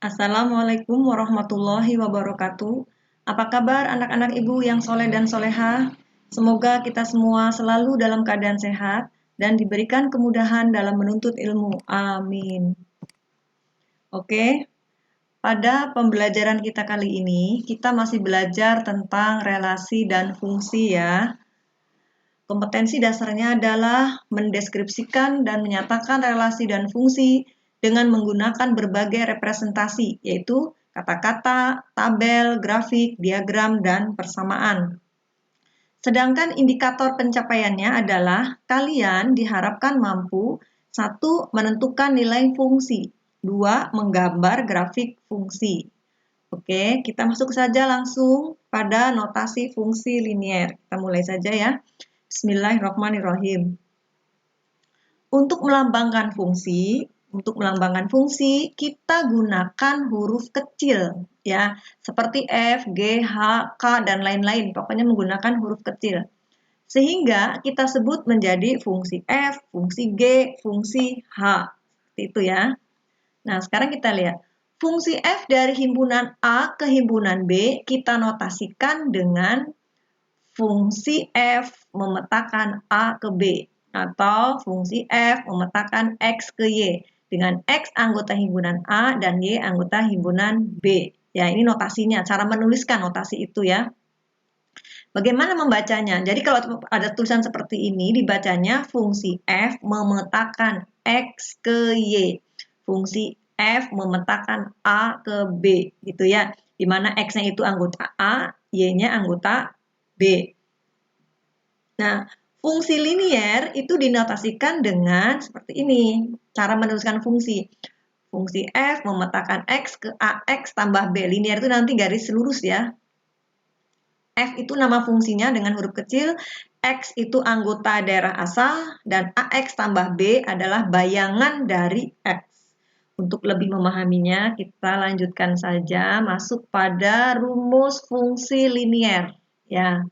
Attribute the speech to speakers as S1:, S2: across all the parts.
S1: Assalamualaikum warahmatullahi wabarakatuh. Apa kabar anak-anak ibu yang soleh dan solehah? Semoga kita semua selalu dalam keadaan sehat dan diberikan kemudahan dalam menuntut ilmu. Amin. Oke, pada pembelajaran kita kali ini, kita masih belajar tentang relasi dan fungsi ya. Kompetensi dasarnya adalah mendeskripsikan dan menyatakan relasi dan fungsi dengan menggunakan berbagai representasi, yaitu kata-kata, tabel, grafik, diagram, dan persamaan. Sedangkan indikator pencapaiannya adalah kalian diharapkan mampu 1. Menentukan nilai fungsi, 2. Menggambar grafik fungsi. Oke, kita masuk saja langsung pada notasi fungsi linier. Kita mulai saja ya. Bismillahirrahmanirrahim. Untuk melambangkan fungsi, kita gunakan huruf kecil ya, seperti F, G, H, K dan lain-lain. Pokoknya menggunakan huruf kecil. Sehingga kita sebut menjadi fungsi F, fungsi G, fungsi H. Seperti itu ya. Nah, sekarang kita lihat. Fungsi F dari himpunan A ke himpunan B kita notasikan dengan fungsi F memetakan A ke B atau fungsi F memetakan X ke Y dengan X anggota himpunan A dan Y anggota himpunan B. Ya, ini notasinya, cara menuliskan notasi itu ya. Bagaimana membacanya? Jadi kalau ada tulisan seperti ini, dibacanya fungsi F memetakan X ke Y. Fungsi F memetakan A ke B, gitu ya. Di mana X-nya itu anggota A, Y-nya anggota B. Nah, fungsi linier itu dinotasikan dengan seperti ini. Cara menuliskan fungsi. Fungsi F memetakan X ke AX tambah B. Linier itu nanti garis lurus ya. F itu nama fungsinya dengan huruf kecil, X itu anggota daerah asal, dan AX tambah B adalah bayangan dari X. Untuk lebih memahaminya, kita lanjutkan saja masuk pada rumus fungsi linier. Ya.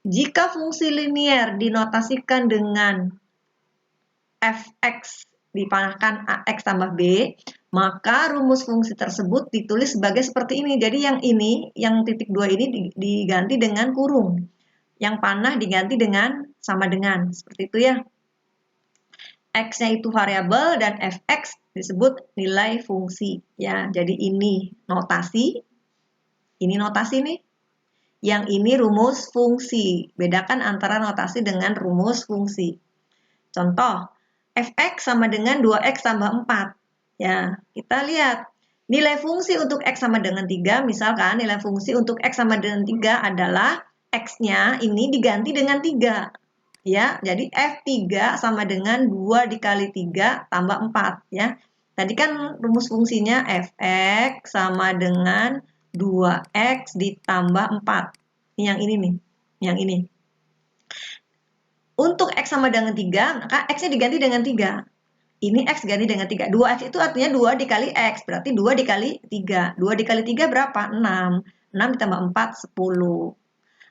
S1: Jika fungsi linier dinotasikan dengan fx dipanahkan ax tambah b, maka rumus fungsi tersebut ditulis sebagai seperti ini. Jadi yang ini, yang titik 2 ini diganti dengan kurung. Yang panah diganti dengan sama dengan. Seperti itu ya. X-nya itu variabel dan fx disebut nilai fungsi. Ya, jadi ini notasi. Ini notasi nih. Yang ini rumus fungsi. Bedakan antara notasi dengan rumus fungsi. Contoh, fx sama dengan 2x tambah 4. Ya, kita lihat. Nilai fungsi untuk x sama dengan 3, misalkan nilai fungsi untuk x sama dengan 3 adalah x-nya ini diganti dengan 3. Ya, jadi f3 sama dengan 2 dikali 3 tambah 4. Ya. Tadi kan rumus fungsinya fx sama dengan 2x ditambah 4. Yang ini nih, yang ini. Untuk X sama dengan 3, maka X-nya diganti dengan 3. Ini X ganti dengan 3. 2X itu artinya 2 dikali X, berarti 2 dikali 3. 2 dikali 3 berapa? 6. 6 ditambah 4, 10.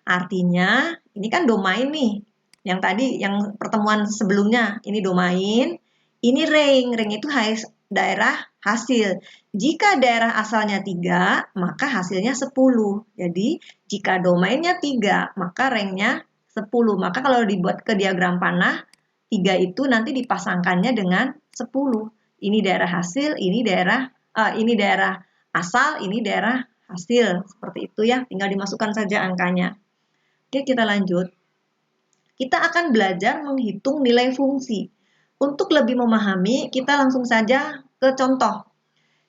S1: Artinya, ini kan domain nih. Yang tadi, yang pertemuan sebelumnya, ini domain. Ini ring. Ring itu daerah hasil. Jika daerah asalnya 3, maka hasilnya 10. Jadi, jika domainnya 3, maka ringnya 10. Maka kalau dibuat ke diagram panah, 3 itu nanti dipasangkannya dengan 10. Ini daerah hasil, ini daerah asal, ini daerah hasil. Seperti itu ya, tinggal dimasukkan saja angkanya. Oke, kita lanjut. Kita akan belajar menghitung nilai fungsi. Untuk lebih memahami, kita langsung saja ke contoh.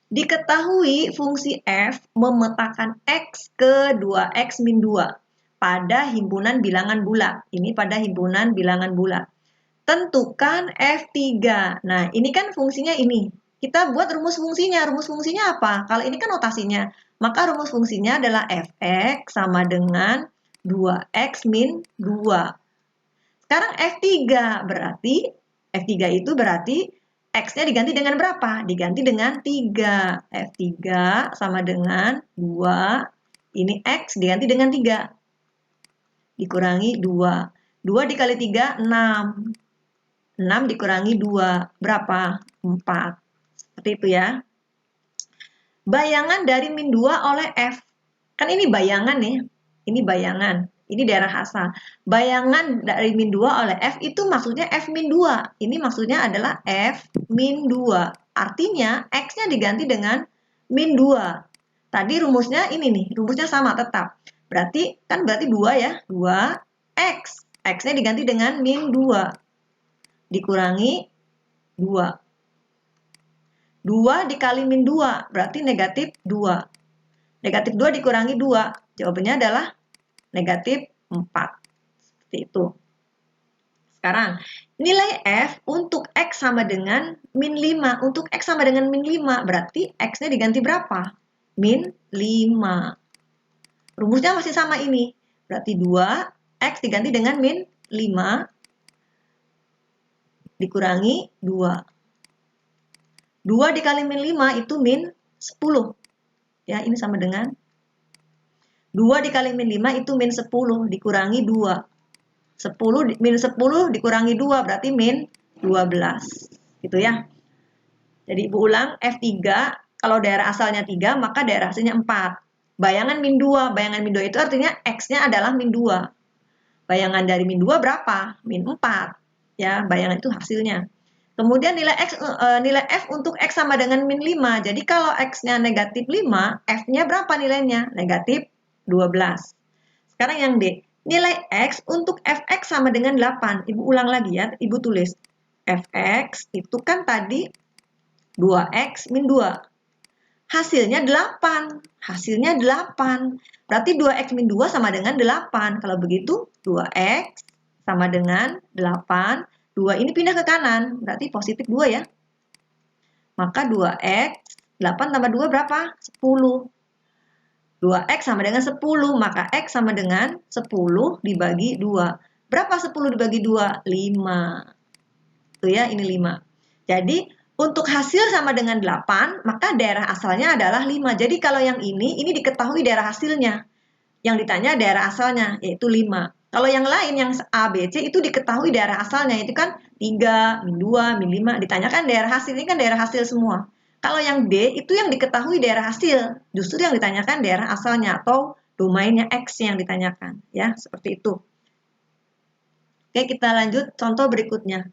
S1: Diketahui fungsi f memetakan x ke 2x min 2 pada himpunan bilangan bulat. Ini pada himpunan bilangan bulat. Tentukan F3. Nah, ini kan fungsinya ini. Kita buat rumus fungsinya. Rumus fungsinya apa? Kalau ini kan notasinya. Maka rumus fungsinya adalah Fx sama dengan 2x min 2. Sekarang F3 berarti, F3 itu berarti X-nya diganti dengan berapa? Diganti dengan 3. F3 sama dengan 2. Ini X diganti dengan 3. Dikurangi 2. 2 dikali 3, 6. 6 dikurangi 2, berapa? 4. Seperti itu ya. Bayangan dari min 2 oleh F. Kan ini bayangan nih. Ini bayangan. Ini daerah asal. Bayangan dari min 2 oleh F itu maksudnya F min 2. Ini maksudnya adalah F min 2. Artinya X-nya diganti dengan min 2. Tadi rumusnya ini nih. Rumusnya sama tetap. Berarti 2 ya. 2 X. X-nya diganti dengan min 2. Dikurangi 2. 2 dikali min 2 berarti negatif 2. Negatif 2 dikurangi 2. Jawabannya adalah negatif 4. Seperti itu. Sekarang, nilai F untuk X sama dengan min 5. Untuk X sama dengan min 5, berarti X-nya diganti berapa? Min 5. Rumusnya masih sama ini. Berarti 2, X diganti dengan min 5 dikurangi 2. 2 dikali min 5 itu min 10. Ya, ini sama dengan 2 dikali min 5 itu min 10 dikurangi 2. 10 min 10 dikurangi 2 berarti min 12. Gitu ya. Jadi Ibu ulang, F3 kalau daerah asalnya 3 maka daerah hasilnya 4. Bayangan min 2, bayangan min 2 itu artinya X-nya adalah min 2. Bayangan dari min 2 berapa? Min 4. Ya, bayangan itu hasilnya. Kemudian nilai F untuk X sama dengan min 5. Jadi kalau X-nya negatif 5, F-nya berapa nilainya? Negatif 12. Sekarang yang D. Nilai X untuk Fx sama dengan 8. Ibu ulang lagi ya, Ibu tulis. Fx itu kan tadi 2X min 2. Hasilnya 8. Hasilnya 8. Berarti 2X min 2 sama dengan 8. Kalau begitu 2X sama dengan 8. 2 ini pindah ke kanan, berarti positif 2 ya. Maka 2X, 8 tambah 2 berapa? 10. 2X sama dengan 10, maka X sama dengan 10 dibagi 2. Berapa 10 dibagi 2? 5. Tuh ya, ini 5. Jadi, untuk hasil sama dengan 8, maka daerah asalnya adalah 5. Jadi, kalau yang ini diketahui daerah hasilnya. Yang ditanya daerah asalnya, yaitu 5. Kalau yang lain, yang A, B, C itu diketahui daerah asalnya, itu kan 3, min 2, min 5. Ditanyakan daerah hasil, ini kan daerah hasil semua. Kalau yang D, itu yang diketahui daerah hasil. Justru yang ditanyakan daerah asalnya atau domainnya X yang ditanyakan. Ya, seperti itu. Oke, kita lanjut contoh berikutnya.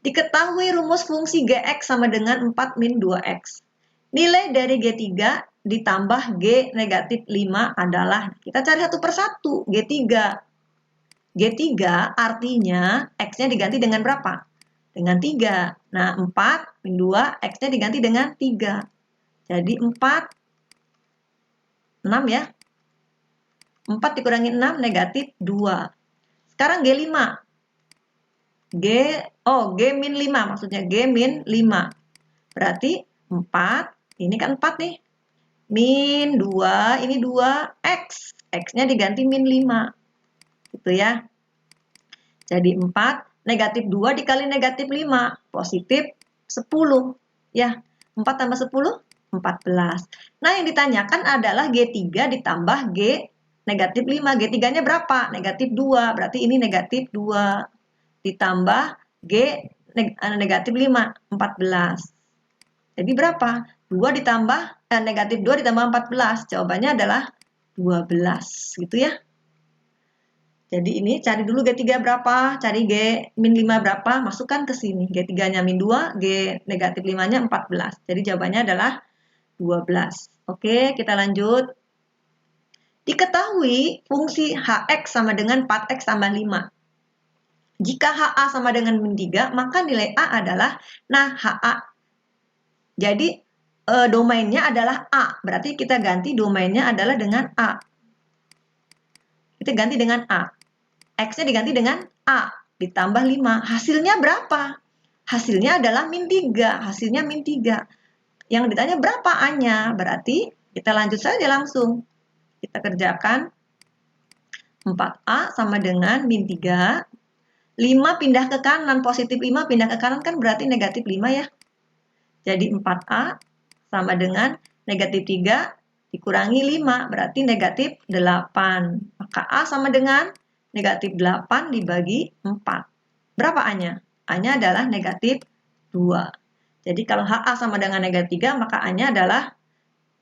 S1: Diketahui rumus fungsi Gx sama dengan 4 min 2X. Nilai dari G3 ditambah G negatif 5 adalah, kita cari satu persatu, G3. G3 artinya X-nya diganti dengan berapa? Dengan 3. Nah, 4 min 2, X-nya diganti dengan 3. Jadi 4, 6 ya. 4 dikurangi 6, negatif 2. Sekarang G5. G min 5, maksudnya G min 5. Berarti 4, ini kan 4 nih. Min 2, ini 2X. X-nya diganti min 5. Gitu ya. Jadi 4, negatif 2 dikali negatif 5, positif 10. Ya, 4 tambah 10, 14. Nah, yang ditanyakan adalah G3 ditambah G negatif 5. G3-nya berapa? Negatif 2. Berarti ini negatif 2. Ditambah G negatif 5, 14. Jadi berapa? 2 ditambah, negatif 2 ditambah 14. Jawabannya adalah 12. Gitu ya. Jadi ini cari dulu G3 berapa, cari G min 5 berapa, masukkan ke sini. G3-nya min 2, G negatif 5-nya 14. Jadi jawabannya adalah 12. Oke, kita lanjut. Diketahui fungsi Hx sama dengan 4X tambah 5. Jika HA sama dengan min 3, maka nilai A adalah, nah HA. Jadi domainnya adalah A, berarti kita ganti domainnya adalah dengan A. Kita ganti dengan A. X-nya diganti dengan A, ditambah 5. Hasilnya berapa? Hasilnya adalah min 3. Hasilnya min 3. Yang ditanya berapa A-nya? Berarti kita lanjut saja langsung. Kita kerjakan. 4A sama dengan min 3. 5 pindah ke kanan. Positif 5 pindah ke kanan kan berarti negatif 5 ya. Jadi 4A sama dengan negatif 3 dikurangi 5. Berarti negatif 8. Maka A sama dengan negatif 8 dibagi 4. Berapa A-nya? A-nya adalah negatif 2. Jadi kalau HA sama dengan negatif 3, maka A-nya adalah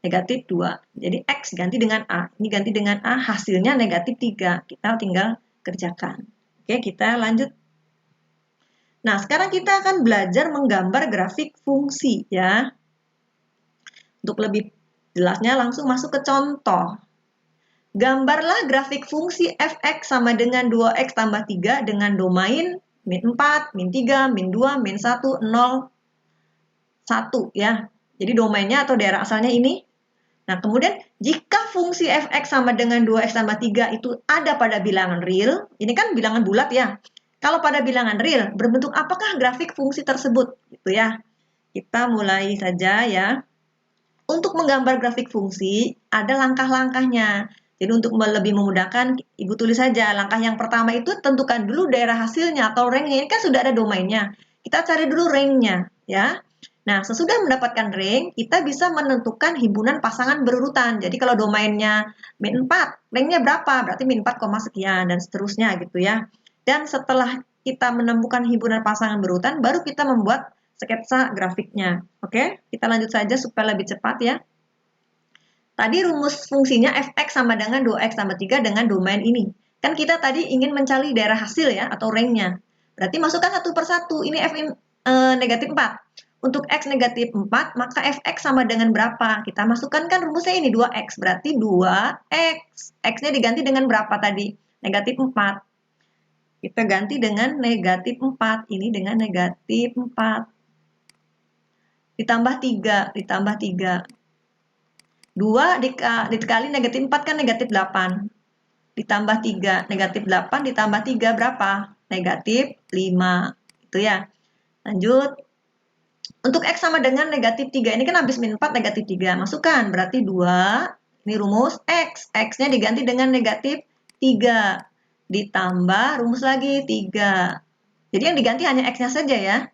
S1: negatif 2. Jadi X ganti dengan A. Ini ganti dengan A, hasilnya negatif 3. Kita tinggal kerjakan. Oke, kita lanjut. Nah, sekarang kita akan belajar menggambar grafik fungsi ya. Untuk lebih jelasnya langsung masuk ke contoh. Gambarlah grafik fungsi f(x) sama dengan 2x tambah 3 dengan domain min 4, min 3, min 2, min 1, 0, 1 ya. Jadi domainnya atau daerah asalnya ini. Nah, kemudian jika fungsi f(x) sama dengan 2x tambah 3 itu ada pada bilangan real, ini kan bilangan bulat ya. Kalau pada bilangan real, berbentuk apakah grafik fungsi tersebut? Gitu ya. Kita mulai saja ya. Untuk menggambar grafik fungsi, ada langkah-langkahnya. Jadi untuk lebih memudahkan, Ibu tulis saja. Langkah yang pertama itu tentukan dulu daerah hasilnya atau range-nya. Ini kan sudah ada domainnya. Kita cari dulu range-nya ya. Nah, sesudah mendapatkan range, kita bisa menentukan himpunan pasangan berurutan. Jadi kalau domainnya min 4, range-nya berapa? Berarti min 4, sekian dan seterusnya gitu ya. Dan setelah kita menemukan himpunan pasangan berurutan, baru kita membuat sketsa grafiknya. Oke, kita lanjut saja supaya lebih cepat ya. Tadi rumus fungsinya f(x) sama dengan 2x tambah 3 dengan domain ini. Kan kita tadi ingin mencari daerah hasil ya, atau range-nya. Berarti masukkan satu per satu. Ini f negatif 4. Untuk x negatif 4, maka f(x) sama dengan berapa? Kita masukkan kan rumusnya ini 2x. Berarti 2x. X-nya diganti dengan berapa tadi? Negatif 4. Kita ganti dengan negatif 4. Ini dengan negatif 4. Ditambah 3, ditambah 3. 2 dikali negatif 4 kan negatif 8. Ditambah 3, negatif 8 ditambah 3 berapa? Negatif 5. Itu ya. Lanjut. Untuk X sama dengan negatif 3. Ini kan habis min 4, negatif 3. Masukkan, berarti 2. Ini rumus X. X-nya diganti dengan negatif 3. Ditambah rumus lagi 3. Jadi yang diganti hanya X-nya saja ya.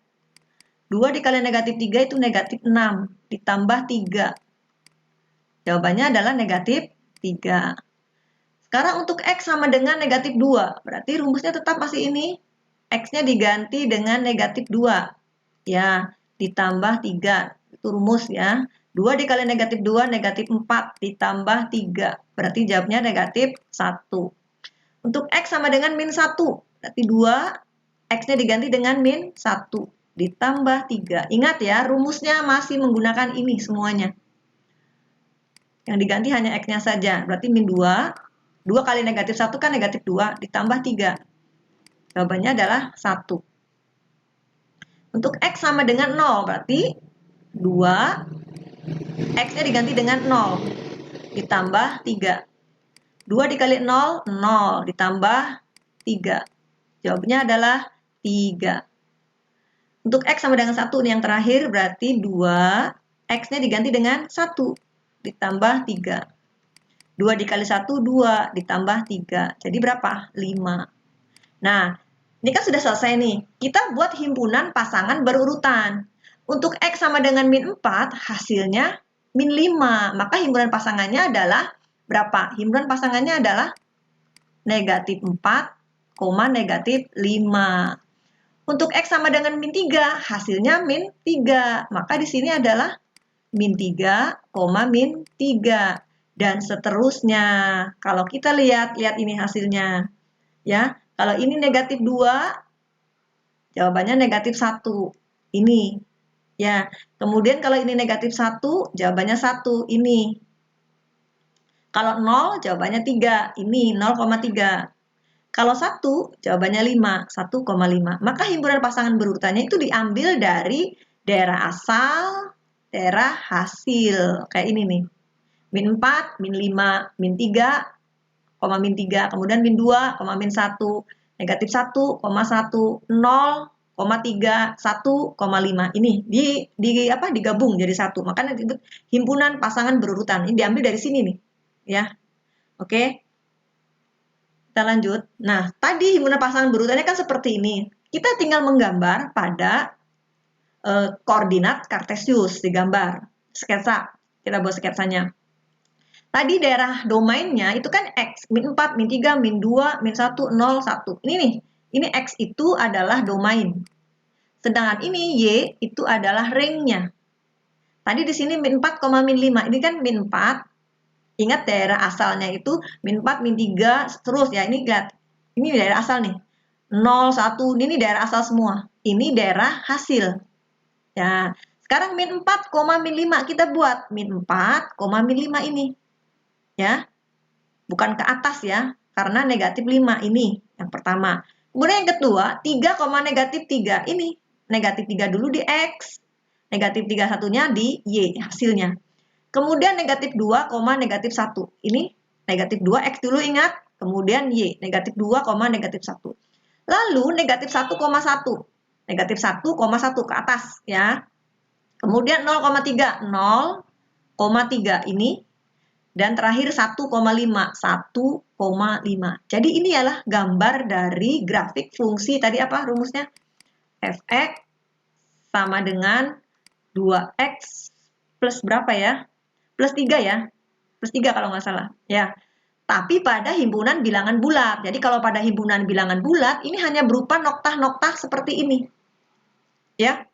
S1: 2 dikali negatif 3 itu negatif 6. Ditambah 3. Jawabannya adalah negatif 3. Sekarang untuk X sama dengan negatif 2. Berarti rumusnya tetap masih ini. X-nya diganti dengan negatif 2. Ya, ditambah 3. Itu rumus ya. 2 dikali negatif 2, negatif 4. Ditambah 3. Berarti jawabnya negatif 1. Untuk X sama dengan min 1. Berarti 2. X-nya diganti dengan min 1. Ditambah 3. Ingat ya, rumusnya masih menggunakan ini semuanya. Yang diganti hanya X-nya saja. Berarti min 2. 2 kali negatif 1 kan negatif 2. Ditambah 3. Jawabannya adalah 1. Untuk X sama dengan 0. Berarti 2. X-nya diganti dengan 0. Ditambah 3. 2 dikali 0, 0. Ditambah 3. Jawabannya adalah 3. Untuk X sama dengan 1 ini yang terakhir, berarti 2. X-nya diganti dengan 1. Ditambah 3. 2 dikali 1, 2. Ditambah 3. Jadi berapa? 5. Nah, ini kan sudah selesai nih. Kita buat himpunan pasangan berurutan. Untuk X sama dengan min 4, hasilnya min 5. Maka himpunan pasangannya adalah berapa? Himpunan pasangannya adalah negatif 4, negatif 5. Untuk X sama dengan min 3, hasilnya min 3. Maka di sini adalah min 3, min 3. Dan seterusnya. Kalau kita lihat ini hasilnya. Ya, kalau ini negatif 2, jawabannya negatif 1. Ini. Ya, kemudian kalau ini negatif 1, jawabannya 1. Ini. Kalau 0, jawabannya 3. Ini 0,3. Kalau 1, jawabannya 5, 1,5. Maka himpunan pasangan berurutannya itu diambil dari daerah asal, daerah hasil. Kayak ini nih. Min 4, min 5, min 3, min 3. Kemudian min 2, min 1. Negatif 1, 1, 0,3, 1,5. Ini digabung jadi 1. Makanya disebut himpunan pasangan berurutan. Ini diambil dari sini nih. Ya. Oke. Kita lanjut. Nah, tadi himpunan pasangan berurutannya kan seperti ini. Kita tinggal menggambar pada koordinat kartesius, digambar. Sketsa. Kita buat sketsanya. Tadi daerah domainnya itu kan X, min 4, min 3, min 2, min 1, 0, 1. Ini nih. Ini X itu adalah domain. Sedangkan ini Y itu adalah range-nya. Tadi di sini min 4, min 5. Ini kan min 4. Ingat daerah asalnya itu min 4, min 3, terus ya. Ini lihat. Ini daerah asal nih. 0, 1, ini daerah asal semua. Ini daerah hasil. Ya. Sekarang min 4, min 5 kita buat. Min 4, min 5 ini. Ya. Bukan ke atas ya. Karena negatif 5 ini yang pertama. Kemudian yang kedua, 3, negatif 3. Ini negatif 3 dulu di X. Negatif 3 satunya di Y hasilnya. Kemudian negatif 2, negatif 1. Ini negatif 2 X dulu ingat. Kemudian Y. Negatif 2, negatif 1. Lalu negatif 1, 1. Negatif 1, 1 ke atas ya. Kemudian 0,3. 0,3 ini. Dan terakhir 1,5. 1,5. Jadi ini adalah gambar dari grafik fungsi. Tadi apa rumusnya? Fx sama dengan 2x plus berapa ya? Plus 3 ya. Plus 3 kalau nggak salah. Ya. Tapi pada himpunan bilangan bulat. Jadi kalau pada himpunan bilangan bulat, ini hanya berupa noktah-noktah seperti ini. Ya.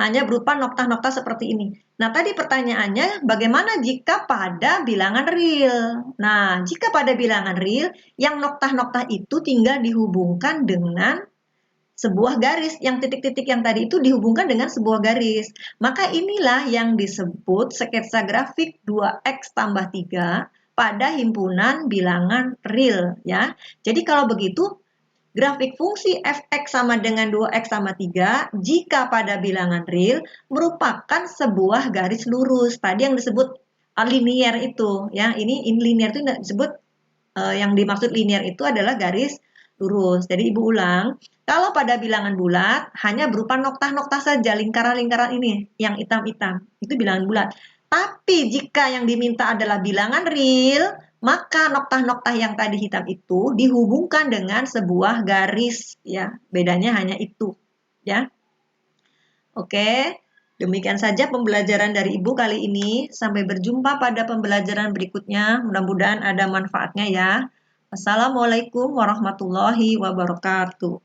S1: Hanya berupa noktah-noktah seperti ini. Nah, tadi pertanyaannya, bagaimana jika pada bilangan real? Nah, jika pada bilangan real, yang noktah-noktah itu tinggal dihubungkan dengan sebuah garis, yang titik-titik yang tadi itu dihubungkan dengan sebuah garis. Maka inilah yang disebut sketsa grafik 2x tambah 3 pada himpunan bilangan real ya. Jadi kalau begitu grafik fungsi fx sama dengan 2x sama 3 jika pada bilangan real merupakan sebuah garis lurus. Tadi yang disebut linear itu ya. Ini linear itu disebut yang dimaksud linear itu adalah garis lurus. Jadi Ibu ulang, kalau pada bilangan bulat hanya berupa noktah-noktah saja, lingkaran-lingkaran ini yang hitam-hitam. Itu bilangan bulat. Tapi jika yang diminta adalah bilangan real, maka noktah-noktah yang tadi hitam itu dihubungkan dengan sebuah garis ya. Bedanya hanya itu ya. Oke. Demikian saja pembelajaran dari Ibu kali ini. Sampai berjumpa pada pembelajaran berikutnya. Mudah-mudahan ada manfaatnya ya. Assalamualaikum warahmatullahi wabarakatuh.